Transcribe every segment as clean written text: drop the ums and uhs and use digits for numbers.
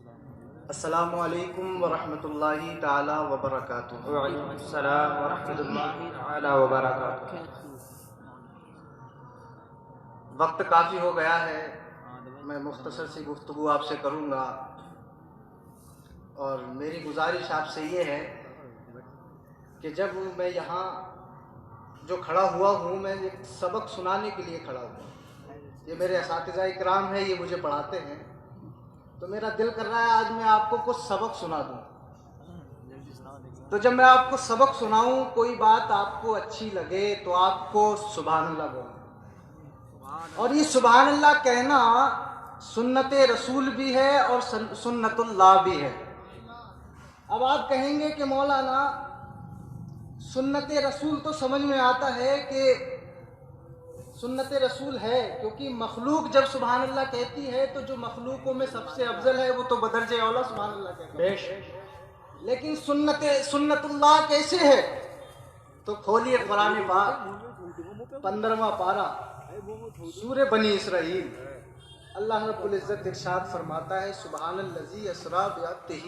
السلام علیکم ورحمۃ اللہ تعالی وبرکاتہ۔ وعلیکم السلام ورحمۃ اللہ تعالی وبرکاتہ۔ وقت کافی ہو گیا ہے، میں مختصر سی گفتگو آپ سے کروں گا، اور میری گزارش آپ سے یہ ہے کہ جب میں یہاں جو کھڑا ہوا ہوں، میں ایک سبق سنانے کے لیے کھڑا ہوں۔ یہ میرے اساتذہ اکرام ہیں، یہ مجھے پڑھاتے ہیں، تو میرا دل کر رہا ہے آج میں آپ کو کچھ سبق سنا دوں۔ تو جب میں آپ کو سبق سناؤں، کوئی بات آپ کو اچھی لگے تو آپ کو سبحان اللہ بولیں، اور یہ سبحان اللہ کہنا سنت رسول بھی ہے اور سنت اللہ بھی ہے۔ اب آپ کہیں گے کہ مولانا سنت رسول تو سمجھ میں آتا ہے کہ سنت رسول ہے، کیونکہ مخلوق جب سبحان اللہ کہتی ہے تو جو مخلوقوں میں سب سے افضل ہے وہ تو بدرجہ اولا سبحان اللہ کہتا ہے۔ لیکن سنت اللہ کیسے ہے؟ تو کھولیے قرآن پاک 15واں پارہ سورہ بنی اسرائیل۔ اللہ رب العزت ارشاد فرماتا ہے سبحان الذی اسریٰ بعبدہ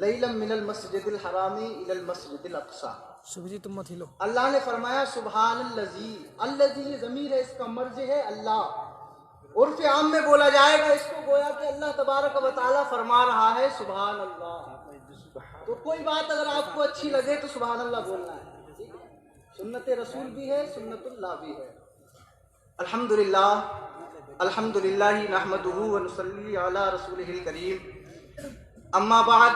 لیلا من المسجد الحرام الی المسجد الاقصی۔ اللہ نے فرمایا سبحان الذی، الذی ضمیر ہے، اس کا مرجع ہے اللہ، عرف عام میں بولا جائے گا اس کو، گویا کہ اللہ تبارک و تعالی فرما رہا ہے سبحان اللہ۔ تو کوئی بات اگر آپ کو اچھی لگے تو سبحان اللہ بولنا ہے، ٹھیک ہے؟ سنت رسول بھی ہے، سنت اللہ بھی ہے۔ الحمدللہ الحمدللہ نحمدہ ونصلی علی رسولہ الکریم، اما بعد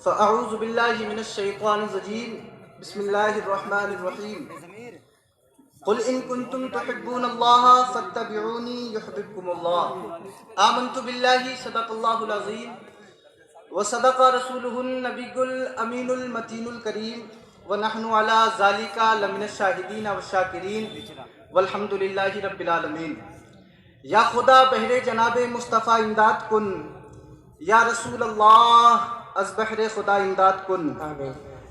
فاعوذ باللہ من الشیطان الرجیم، بسم اللہ الرحمن الرحیم۔ قل ان کنتم تحبون اللہ فاتبعونی یحببکم اللہ۔ آمنت باللہ صدق اللہ العظیم وصدق رسولہ النبی الامین المتین الکریم، ونحن علی ذالک لمن الشاہدین والشاکرین، والحمد للہ رب العالمین۔ یا خدا بہر جناب مصطفیٰ امداد کن، یا رسول اللہ از بحر خدا امداد کن،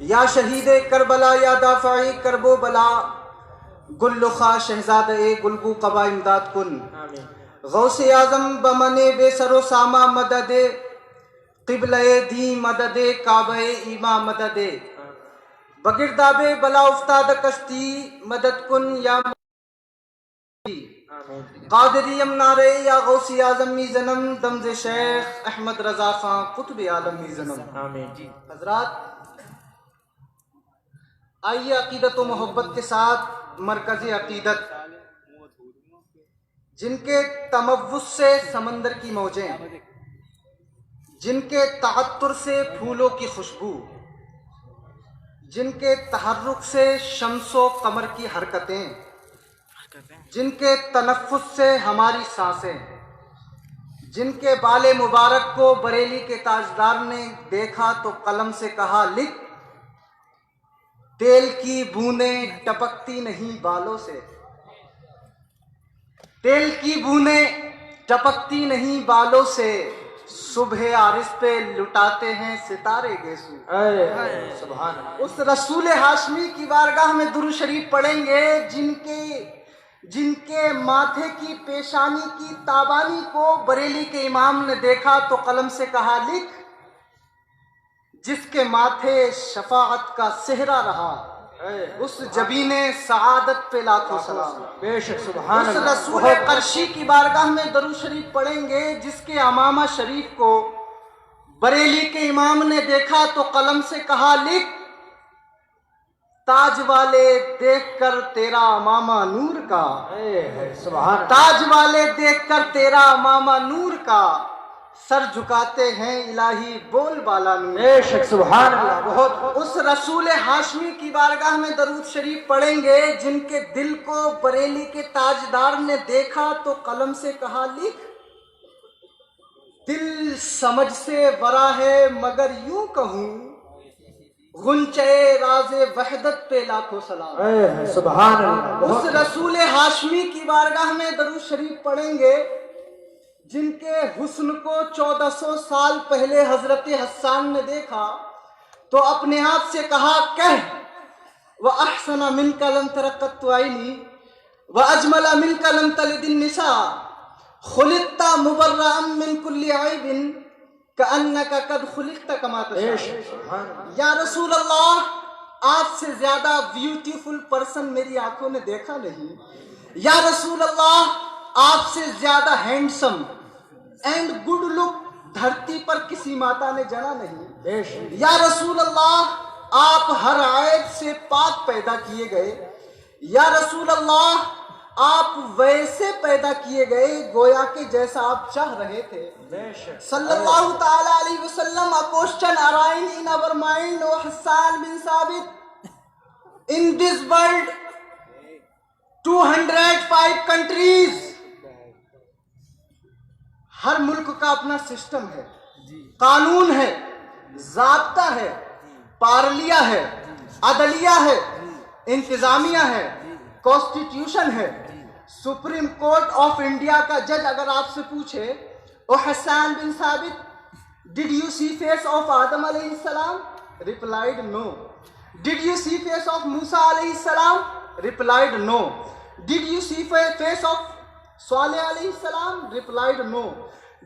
یا شہید کربلا یا دافع کرب و بلا، گل لخا شہزاد گلگو قبا امداد کن۔ غوث اعظم بمن بے سر و ساما مدد، قبلہ دی مدد کعبہ ایما مدد، بگرداب بلا افتاد کشتی مدد کن یا قادری امنارے، یا غوث اعظم می زنم دمز شیخ احمد رضا خان قطب عالم می زنم۔ حضرات آئیے عقیدت و محبت کے ساتھ مرکز عقیدت، جن کے تموج سے سمندر کی موجیں، جن کے تعطر سے پھولوں کی خوشبو، جن کے تحرک سے شمس و قمر کی حرکتیں، جن کے تنفس سے ہماری سانسیں، جن کے بال مبارک کو بریلی کے تاجدار نے دیکھا تو قلم سے کہا لکھ، تیل کی بوندیں ٹپکتی نہیں بالوں سے، تیل کی بوندیں ٹپکتی نہیں بالوں سے، صبح عارض پہ لٹاتے ہیں ستارے گیسو۔ سبحان اللہ۔ اس رسول ہاشمی کی بارگاہ میں درود شریف پڑھیں گے جن کے ماتھے کی پیشانی کی تابانی کو بریلی کے امام نے دیکھا تو قلم سے کہا لکھ، جس کے ماتھے شفاعت کا صحرا رہا، اس جبین سعادت پہ لاکھوں سلام۔ بے شک سبحان اس اللہ۔ رسول قرشی کی بارگاہ میں درود شریف پڑھیں گے جس کے امامہ شریف کو بریلی کے امام نے دیکھا تو قلم سے کہا لکھ، تاج والے دیکھ کر تیرا امامہ نور کا، سبحان تاج والے دیکھ کر تیرا امامہ نور کا، سر جھکاتے ہیں الہی بول بالا نور۔ بے شک سبحان اللہ۔ بہت اس رسول ہاشمی کی بارگاہ میں درود شریف پڑھیں گے جن کے دل کو بریلی کے تاجدار نے دیکھا تو قلم سے کہا لکھ، دل سمجھ سے ورا ہے مگر یوں کہوں، غنچے راز وحدت پہ لاکھوں سلام۔ سبحان اللہ۔ اس رسول ہاشمی کی بارگاہ میں درود شریف پڑھیں گے جن کے حسن کو 1400 سال پہلے حضرت حسان نے دیکھا تو اپنے آپ سے کہا کہہ، وَأَحْسَنَ مِنْكَ لَمْ تَرَ قَطُّ عَيْنِي وَأَجْمَلَ مِنْكَ لَمْ تَلِدِ النِّسَاءُ خُلِقْتَ مُبَرَّأً مِنْ كُلِّ عَيْبٍ कअन्नका कद खुलिक़्ता कमा तशा। या रसूल अल्लाह आपसे ज्यादा ब्यूटीफुल पर्सन मेरी आंखों ने देखा नहीं। या रसूल अल्लाह आपसे ज्यादा हैंडसम एंड गुड लुक धरती पर किसी माता ने जना नहीं। या रसूल अल्लाह आप हर ऐब से पाक पैदा किए गए। या रसूल अल्लाह आप वैसे पैदा किए गए गोया के जैसा आप चाह रहे थे। सल्लल्लाहु ताला अलैहि वसल्लम, a question arise in our mind, O Hassan bin Sabit, in this world 205 countries, हर मुल्क का अपना सिस्टम है, कानून है, ज़ाब्ता है, पार्लिया है, अदलिया है, इंतजामिया है, कॉन्स्टिट्यूशन है। सुप्रीम कोर्ट ऑफ इंडिया का जज अगर आपसे पूछे, ओ Hasan bin Sabit, did you see face of Adam अलैहिस्सलाम? Replied no. Did you see face of Musa अलैहिस्सलाम? Replied no. Did you see face of Saleh अलैहिस्सलाम? Replied no.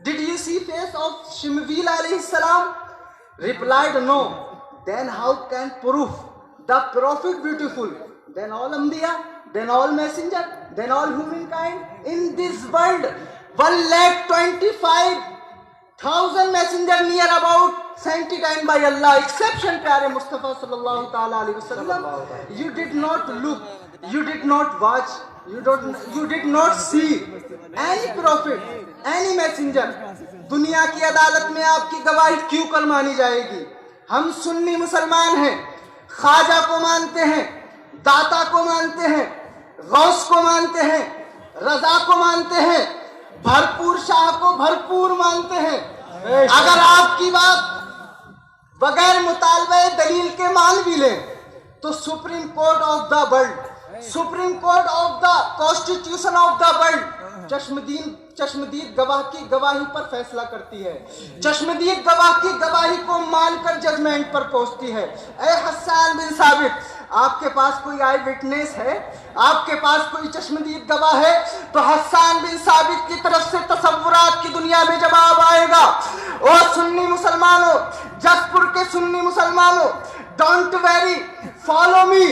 Did you see face of Shimweel अलैहिस्सलाम? Replied no. Then how can prove the prophet beautiful? Then all Anbiya, then all messenger, then all humankind in this world 1,25,000 messenger near about sent and by Allah, exception प्यारे मुस्तफा सल्लल्लाहु ताला अलैहि वसल्लम। You did not look, you did not watch, you did not see any prophet, any messenger। दुनिया की अदालत में आपकी गवाही क्यों कर मानी जाएगी? हम सुन्नी मुसलमान हैं, ख्वाजा को मानते हैं, दाता को मानते हैं, गौस को मानते हैं, रजा को मानते हैं, भरपूर शाह को भरपूर मानते हैं। अगर आपकी बात बगैर मुतालबे दलील के मान भी लें तो supreme court of the world, supreme court of the constitution of the world चश्मदीद गवाह की गवाही पर फैसला करती है। चश्मदीद गवाह की गवाही को मानकर जजमेंट पर पहुंचती है। ए हसन बिन साबित, आपके पास कोई आई विटनेस है? आपके पास कोई चश्मदीद गवाह है? तो हसन बिन साबित की तरफ से तसव्वुरात की दुनिया में जवाब आएगा। ओ सुन्नी मुसलमानों, जसपुर के सुन्नी मुसलमानों, don't worry, follow me,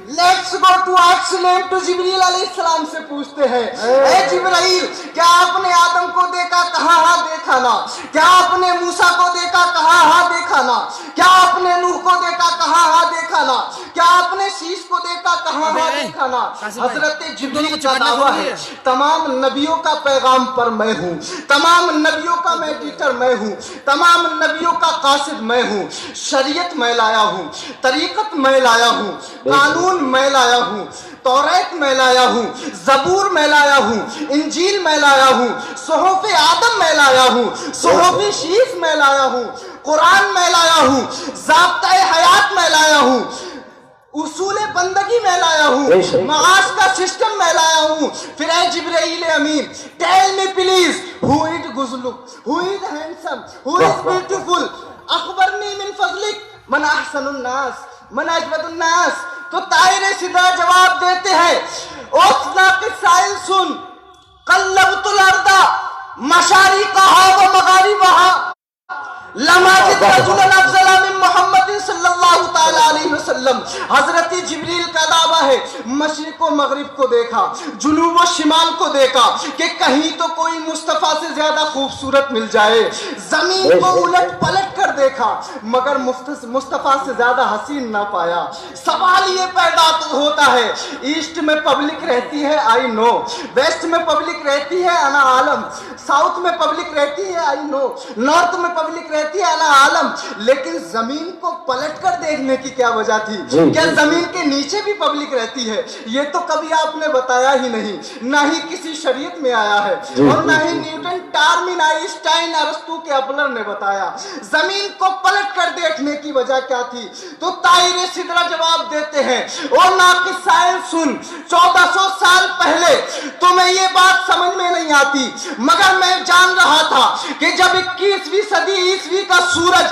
let's go to आर्सलेम टू जिब्रील अलैहिस्सलाम से पूछते हैं, ए जिब्राइल, क्या आपने आदम को देखा? कहा हाँ देखा ना। क्या आपने मूसा को देखा? कहा हाँ देखा ना। क्या आपने नूह को देखा? कहा हाँ देखा ना। क्या आपने शीश को देखा? कहा हाँ देखा ना। हजरत जिब्रील का दावा है, तमाम नबियों का पैगाम पर मैं हूँ, तमाम नबियों का मेडिएटर मैं हूँ, तमाम नबियों का कासिद मैं हूँ, शरीयत मैं लाया हूँ, तरीकत मैं लाया हूँ, कानून मैं लाया हूँ, तौरात मैं लाया हूँ, ज़बूर मैं लाया हूँ, इंजील मैं लाया हूँ, सुहूफ़े आदम मैं लाया हूँ, सुहूफ़े शीश मैं लाया हूँ, कुरान मैं लाया हूँ, ज़ाब्ता-ए हयात मैं लाया हूँ, उसूले बंदगी में लाया हूँ, माश का सिस्टम में लाया हूँ। फिर ऐ Jibrail Amin, tell me please, who is गुज़लुक, who is handsome, who is beautiful, अखबरनी मिन फज़लिक, मन अहसनुन नास, मन अजवदुन नास। तो तायरे सिद्रा जवाब देते हैं, ओसना के साइल सुन, कल्लबतुल अर्दा मशारिक़हा व मगारिबहा, लमाजिद रजुलन अफ़ज़ल मिन मुहम्मद सल्लल्लाहु ताला अलैहि वसल्लम। हजरत जिब्रील का दावा है, मशरिक़ व मगरिब को देखा, जुनूब व शिमाल को देखा कि कहीं तो कोई मुस्तफ़ा से ज्यादा खूबसूरत मिल जाए। जमीन को उलट पलट कर देखा मगर मुस्तफ़ा से ज्यादा हसीन ना पाया। सवाल ये पैदा होता है, ईस्ट में पब्लिक रहती है, आई नो, वेस्ट में पब्लिक रहती है, अना आलम, साउथ में पब्लिक रहती है, आई नो, नॉर्थ में पब्लिक रहती है, अना आलम। लेकिन जमीन को पलट कर देखने की क्या वजह थी? क्या जमीन के नीचे भी पब्लिक रहती है? ये तो कभी आपने बताया ही नहीं, ना ही किसी शरीयत में आया है, और ना ही न्यूटन, डार्विन, आइंस्टाइन, अरस्तू के अपलर ने बताया। जमीन को पलट कर देखने की वजह क्या थी? तो ताहिर सिदरा जवाब देते हैं, ओ नाक़िस साइंस सुन, 1400 साल पहले तुम्हें ये बात समझ में नहीं आती, मगर मैं जान रहा था कि जब 21वीं सदी ईस्वी का सूरज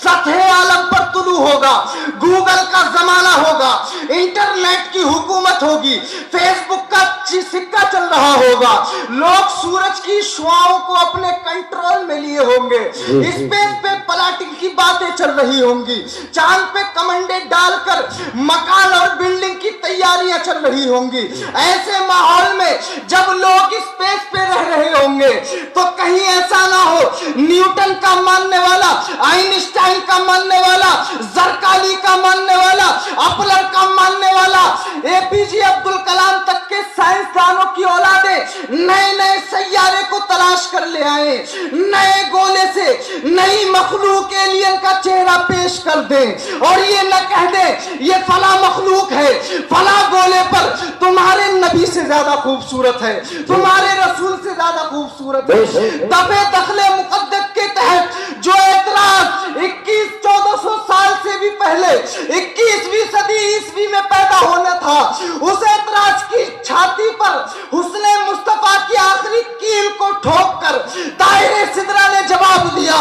सतह आलम पर तुलू होगा, गूगल का जमाना होगा, इंटरनेट की हुकूमत होगी, फेसबुक का सिक्का चल रहा होगा, लोग सूरज की शुआओं को अपने कंट्रोल में लिए होंगे, होंगे, स्पेस पे प्लाटिंग की बातें चल रही होंगी, चांद पे कमंडे डालकर मकान और बिल्डिंग की तैयारियां चल रही होंगी। ऐसे माहौल में जब लोग स्पेस पे रह रहे होंगे तो कहीं ऐसा ना हो न्यूटन का मानने वाला, आइंस्टाइन का मानने वाला, जरकाली का मानने वाला, अपलर का मानने वाला, एपीजे अब्दुल कलाम तक के साइंसदानों की औलादें नए नए सैयारे को तलाश कर ले आए, नए गोले से नई मखलूक एलियन का चेहरा पेश कर दें और ये न कह दें ये फला मखलूक है, फला गोले पर तुम्हारे नबी से ज्यादा खूबसूरत है, तुम्हारे रसूल से ज्यादा खूबसूरत है। दबे दखले मुकद्दस के तहत जो एतराज 1400 साल से भी पहले 21वीं सदी ईस्वी में पैदा होना था, उस एतराज की छाती पर हुस्ने मुस्तफा की आखिरी कील को ठोक कर ताहिरे सिदरा ने जवाब दिया।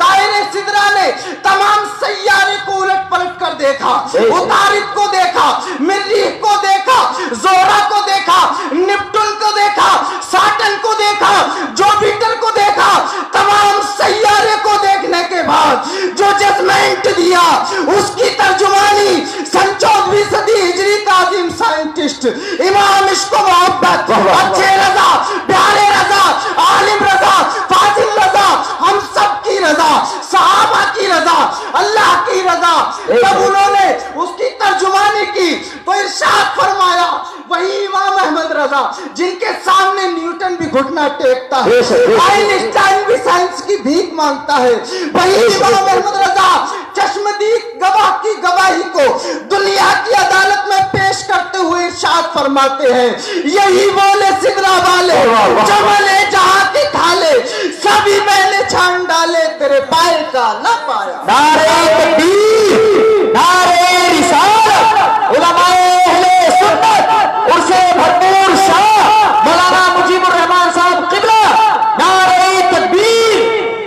ताहिरे सिदरा ने तमाम सैयारे को उलट पलट कर देखा, उतारिद को देखा, मरीख को देखा, जोरा को देखा, नेपटून को देखा, साटन को देखा, जुपिटर को देखा। तमाम सैयारे को देखने के बाद जो जजमेंट दिया उसकी तर्जुमानी सन 14वीं सदी हिजरी का अजीम साइंटिस्ट इमाम इश्क व मोहब्बत, अच्छे रजा, प्यारे रजा, आलिम रजा, फाजिल रजा, हम सब की रजा, सहाबा की रजा, अल्लाह की रजा, जब उन्होंने उसकी तर्जुमानी की तो इरशाद फरमाया वही इमाम अहमद रजा जिनके सामने न्यूटन भी घुटना टेकता है, आइंस्टाइन भी साइंस की भीख मांगता है, वही इमाम अहमद रजा चश्मदीद गवाह की गवाही को दुनिया की अदालत में पेश करते हुए इरशाद फरमाते हैं यही बोले सिदरा वाले जमले जहां की थाले सभी मैंने छान डाले तेरे पाए का न पाया। नारे तकबीर, नारे रिसालत, उलमाए अहले सुन्नत, उर्से भरपूर शाह मौलाना मुजीबुर रहमान साहब किबला, नारे तकबीर,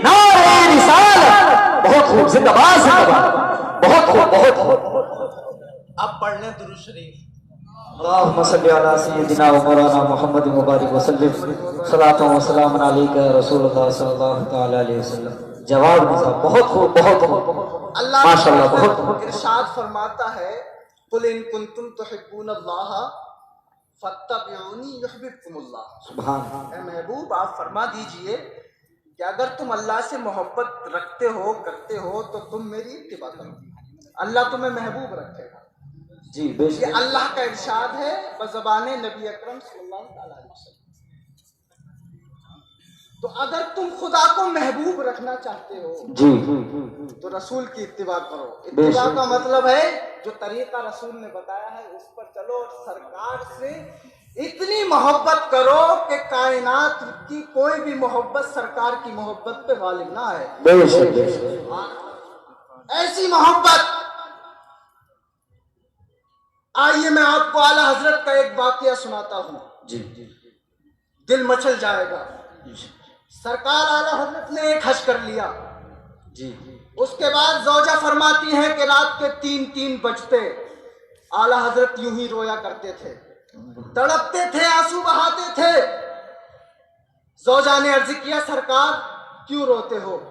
नारे रिसालत। बहुत खूब, जिंदाबाद जिंदाबाद, बहुत खूब बहुत खूब। अब पढ़ लें दुरूद शरीफ। अल्लाहुम्मा सल्ली अला सय्यदिना व मौलाना मुहम्मद मुबारक वसल्लम, सलातो व सलाम अलैका रसूलुल्लाह सल्लल्लाहु तआला अलैहि वसल्लम। जवाब नहीं साहब, बहुत खूब बहुत खूब, अल्लाह माशाअल्लाह, बहुत खूब। इरशाद फरमाता है कुल इन कुंतुम तुहिब्बूनल्लाह फत्तबिऊनी युहिब्बुकुमुल्लाह। सुभान अल्लाह। ऐ महबूब आप फरमा दीजिए कि अगर तुम अल्लाह से मोहब्बत रखते हो करते हो तो तुम मेरी इत्तिबा करो, अल्लाह तुम्हें महबूब रखेगा। जी ये बेशक, अल्लाह का इरशाद है बज़बाने नबी अकरम सल्लल्लाहु अलैहि वसल्लम। तो अगर तुम खुदा को महबूब रखना चाहते हो जी तो रसूल की इत्तिबा करो। इत्तिबा का मतलब है जो तरीका रसूल ने बताया है उस पर चलो और सरकार से इतनी मोहब्बत करो कि कायनात की कोई भी मोहब्बत सरकार की मोहब्बत पे गालिब ना आए। बेशक बेशक। ऐसी मोहब्बत। आइए मैं आपको आला हजरत का एक वाकया सुनाता हूँ, जी दिल मचल जाएगा। सरकार आला हजरत ने एक हज कर लिया जी। उसके बाद ज़ौजा फरमाती हैं कि रात के 3 बजते आला हजरत यूं ही रोया करते थे, तड़पते थे, आंसू बहाते थे। ज़ौजा ने अर्ज किया सरकार क्यों रोते हो?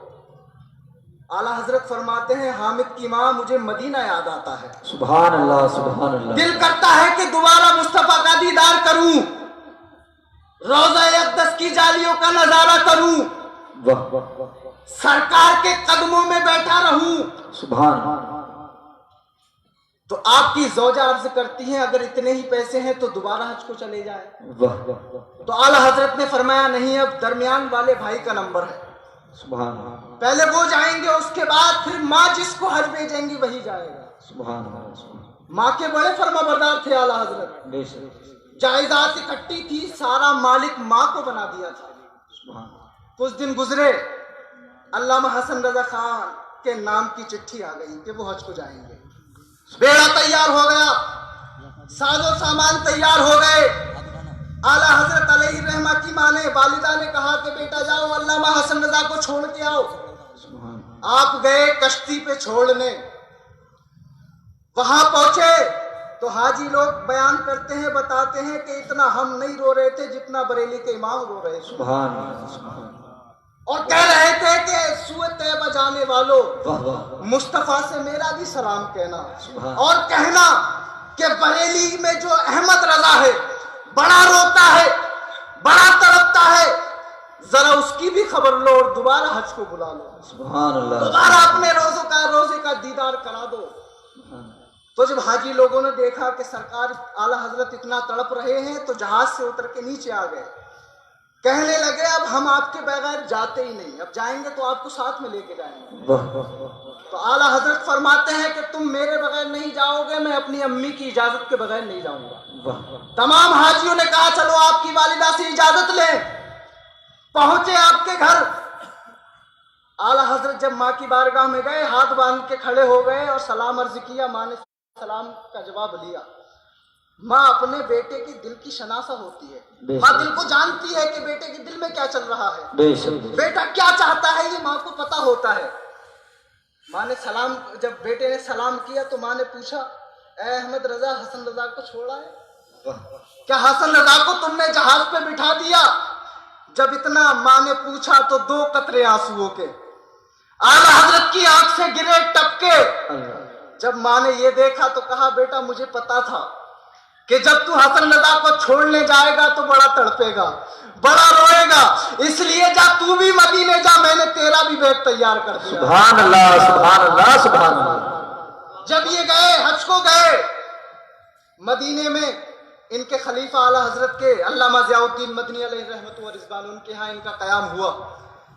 आला हजरत फरमाते हैं हामिद की माँ मुझे मदीना याद आता है, सुभान अल्लाह सुभान अल्लाह। दिल करता है कि दोबारा मुस्तफा का दीदार करूं, रोज़ा अक़दस की जालियों का नजारा करूं, वाह वाह वाह, सरकार के कदमों में बैठा रहूं। सुभान। तो आपकी ज़ौजा अर्ज करती हैं अगर इतने ही पैसे हैं तो दोबारा हज को चले जाए। वाह वाह वाह, तो आला हजरत ने फरमाया नहीं, अब दरमियान वाले भाई का नंबर है, सुभान पहले वो जाएंगे उसके बाद फिर माँ जिसको हज भेजेंगी वही जाएगा। सुभान। माँ के बड़े फर्माबरदार थे आला हजरत, बेशक, जायदाद इकट्ठी थी, सारा मालिक माँ को बना दिया था। सुभान। कुछ दिन गुजरे, अल्लामा हसन रजा खान के नाम की चिट्ठी आ गई कि वो हज को जाएंगे। बेड़ा तैयार हो गया, साजो सामान तैयार हो गए। आला हजरत अलैहि रहमा की माँ ने, वालिदा ने कहा कि बेटा जाओ अल्लामा हसन रजा को छोड़ के आओ। आप गए कश्ती पे छोड़ने, वहां पहुंचे तो हाजी लोग बयान करते हैं, बताते हैं कि इतना हम नहीं रो रहे थे जितना बरेली के इमाम रो रहे थे। सुभान सुभान। और कह रहे थे कि बजाने वालों, वाह वाह मुस्तफा से मेरा भी सलाम कहना सुभान। और कहना कि बरेली में जो अहमद रजा है बड़ा रोता है, बड़ा तड़पता है, जरा उसकी भी खबर लो और दोबारा हज को बुला लो, सुभान अल्लाह। दोबारा अपने रोजे का दीदार करा दो। तो जब हाजी लोगों ने देखा कि सरकार आला हजरत इतना तड़प रहे हैं तो जहाज से उतर के नीचे आ गए, कहने लगे अब हम आपके बगैर जाते ही नहीं, अब जाएंगे तो आपको साथ में लेके जाएंगे। वाह वाह तो आला हजरत फरमाते हैं कि तुम मेरे बगैर नहीं जाओगे, मैं अपनी अम्मी की इजाजत के बगैर नहीं जाऊंगा। वाह तमाम हाजियों ने कहा चलो आपकी वालिदा से इजाजत लें। पहुंचे आपके घर, आला हजरत जब माँ की बारगाह में गए, हाथ बांध के खड़े हो गए और सलाम अर्ज किया। माँ ने सलाम का जवाब लिया। माँ अपने बेटे की दिल की शनासा होती है, माँ दिल को जानती है कि बेटे के दिल में क्या चल रहा है, बेशक बेटा क्या चाहता है, ये माँ को पता होता है। माँ ने सलाम, जब बेटे ने सलाम किया तो माँ ने पूछा, ए अहमद रजा, हसन रजा को छोड़ा है क्या? हसन रजा को तुमने जहाज पे बिठा दिया? जब इतना माँ ने पूछा तो 2 कतरे आंसुओं के आला हजरत की आंख से गिरे टपके। जब माँ ने ये देखा तो कहा, बेटा मुझे पता था कि जब तू हसन रजा को छोड़ने जाएगा तो बड़ा तड़पेगा, बड़ा रोएगा, इसलिए जा तू भी मदीने जा, मैंने तेरा भी बैग तैयार कर दिया। सुभान अल्लाह सुभान अल्लाह सुभान अल्लाह। जब ये गए, हज को गए, मदीने में इनके खलीफा आला हजरत के अल्लामा ज़ियाउद्दीन मदनी अलैहि रहमत व रिज़वान, उनके यहाँ इनका क़याम हुआ।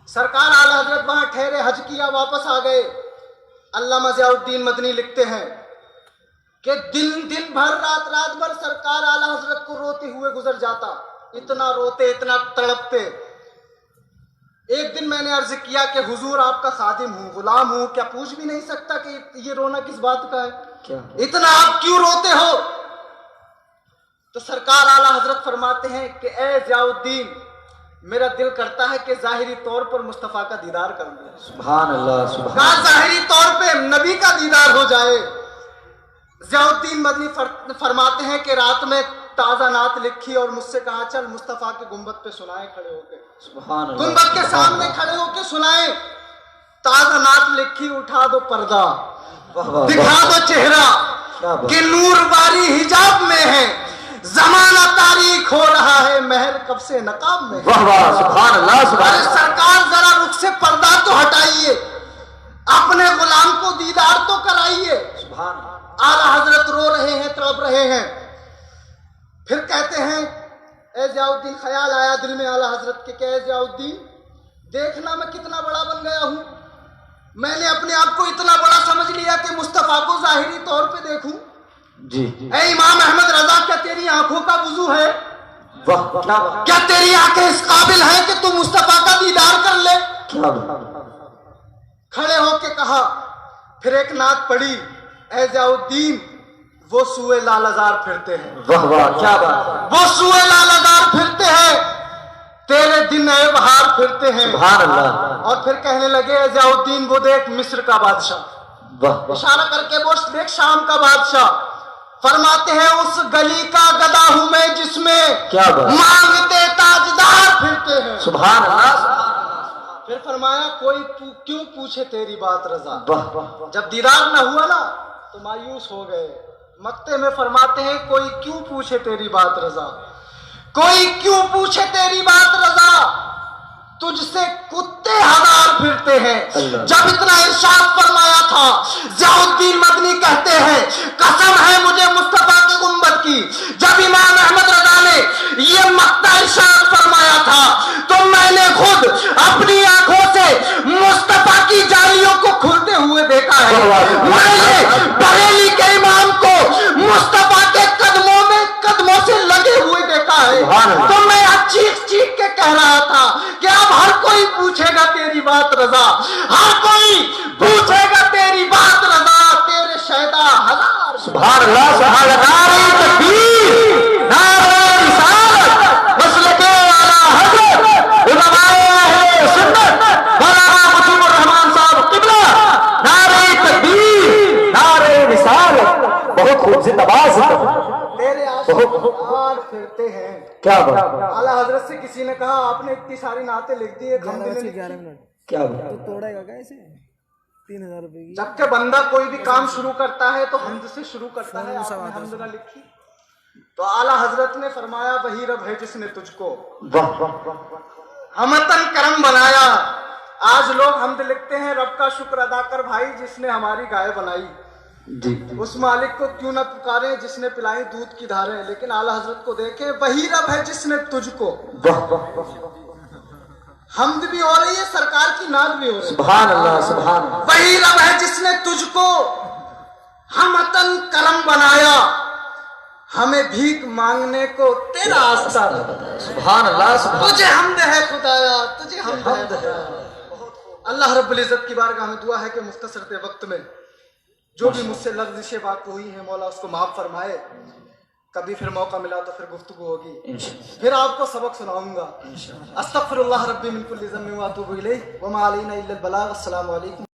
सरकार आला हजरत वहाँ ठहरे, हज किया, वापस आ गए। अल्लामा ज़ियाउद्दीन मदनी लिखते हैं कि दिन भर रात भर सरकार आला हजरत को रोते हुए गुजर जाता, इतना रोते, इतना तड़पते। एक दिन मैंने अर्ज किया कि हुजूर आपका खादिम हूँ, गुलाम हूँ, क्या पूछ भी नहीं सकता कि ये रोना किस बात का है, क्या इतना आप क्यों रोते हो? तो सरकार आला हजरत फरमाते हैं कि ए ज़ियाउद्दीन, मेरा दिल करता है कि जाहिरी तौर पर मुस्तफ़ा का दीदार कर लूं। सुभान अल्लाह सुभान। कहा जाहिरी तौर पे नबी का दीदार हो जाए। ज़ियाउद्दीन मदनी फरमाते हैं कि रात में ताज़ा नात लिखी और मुझसे कहा चल मुस्तफ़ा के गुंबद पे सुनाए खड़े होके, सुभान अल्लाह। गुंबद के सामने खड़े होके सुनाए। ताज़ा नात लिखी, उठा दो पर्दा, वाह वाह दिखा दो चेहरा कि नूर बारी हिजाब में है, जमाना तारीख हो रहा है, महर कब से नकाब में। वाह वाह सुभान अल्लाह सुभान। अरे सरकार जरा रुख से पर्दा तो हटाइए, अपने गुलाम को दीदार तो कराइए। सुभान आला हजरत रो रहे हैं, तड़प रहे हैं। फिर कहते हैं, ए ज़ियाउद्दीन, ख्याल आया दिल में आला हजरत के, क्या ज़ियाउद्दीन देखना मैं कितना बड़ा बन गया हूं, मैंने अपने आप को इतना बड़ा समझ लिया कि मुस्तफ़ा को जाहिरी तौर पे देखूं। जी ए इमाम अहमद रजा, क्या तेरी आंखों का वुजू है? वाह क्या क्या तेरी आंखें इस काबिल हैं कि तू मुस्तफ़ा का दीदार कर ले? क्या खड़े होके कहा, फिर एक नात पड़ी, ए ज़ियाउद्दीन वो सुए लालजार फिरते हैं, वाह वाह क्या बात। वो सुए लालजार फिरते हैं, तेरे दिन ए बहार फिरते हैं। सुभान अल्लाह। और फिर कहने लगे, ए ज़ियाउद्दीन वो देख मिस्र का बादशाह, वाह इशारा करके वो देख शाम का बादशाह। फरमाते हैं उस गली का गदा हूं मैं जिसमें क्या बात। मांगते ताजदार फिरते हैं। सुभान अल्लाह। फिर फरमाया, कोई क्यों पूछे तेरी बात रजा। वाह जब दीदार न हुआ ना तो मायूस हो गए। मक्ते में फरमाते हैं, कोई क्यों पूछे तेरी बात रजा, कोई क्यों पूछे तेरी बात रजा, तुझसे कुत्ते हजार फिरते हैं। जब इतना इरशाद फरमाया था, ज़ियाउद्दीन मदनी कहते हैं, कसम है मुझे मुस्तफ़ा के गुंबद की, जब इमाम अहमद रजा ने ये मक्ता इरशाद फरमाया था तो मैंने खुद अपनी आंखों से मुस्तफ़ा की जालियों को खुलते हुए देखा है। मैंने बरेली के इमाम को मुस्तफ़ा के कदमों से लगे हुए देखा है। तो मैं चीख चीख के कह रहा था कि अब हर कोई पूछेगा तेरी बात रजा, हर कोई पूछेगा तेरी बात रजा, तेरे शहदा हजार। सुभान अल्लाह सुभान अल्लाह। तकबीर, नारे रिसालत, मसलके आला हज़रत, उलमाए अहले सुन्नत, मौलाना मुजीबुर रहमान साहब क़िबला, नारे तकबीर, नारे रिसालत। बहुत खूब, जिंदाबाद। तेरे आशिक़ फिरते हैं। क्या बात। आला हजरत से किसी ने कहा, आपने इतनी सारी नातें लिख दी, एक हम दिल کیا بات؟ توڑے گا کیسے 3000 روپے کی؟ جبکہ بندہ کوئی بھی کام شروع کرتا ہے تو حمد سے شروع کرتا ہے. آپ نے حمد نہ لکھی تو اعلیٰ حضرت نے فرمایا وہی رب ہے جس نے تجھ کو ہمتن کرم بنایا. آج لوگ حمد لکھتے ہیں رب کا شکر ادا کر بھائی جس نے ہماری گائے بنائی. جی اس مالک کو کیوں نہ پکارے جس نے پلائی دودھ کی دھاریں. لیکن اعلیٰ حضرت کو دیکھیں وہی رب ہے جس نے تجھ کو. حمد بھی ہو رہی ہے, سرکار کی نعت بھی ہو رہی ہے. سبحان اللہ سبحان اللہ. وہی رب ہے جس نے تجھ کو ہمتن کرم بنایا, ہمیں بھیک مانگنے کو تیرا آستہ بتایا. سبحان اللہ سبحان اللہ. تجھے حمد ہے خدایا, تجھے حمد ہے خدایا. اللہ رب العزت کی بارگاہ میں دعا ہے کہ مختصر سے وقت میں جو بھی مجھ سے لفظ بات ہوئی ہے مولا اس کو معاف فرمائے. کبھی پھر موقع ملا تو پھر گفتگو ہوگی, پھر آپ کو سبق سناؤں گا. استغفر اللہ ربی من کل ذنب واتوب الیہ وما علینا الا البلاغ. السلام علیکم.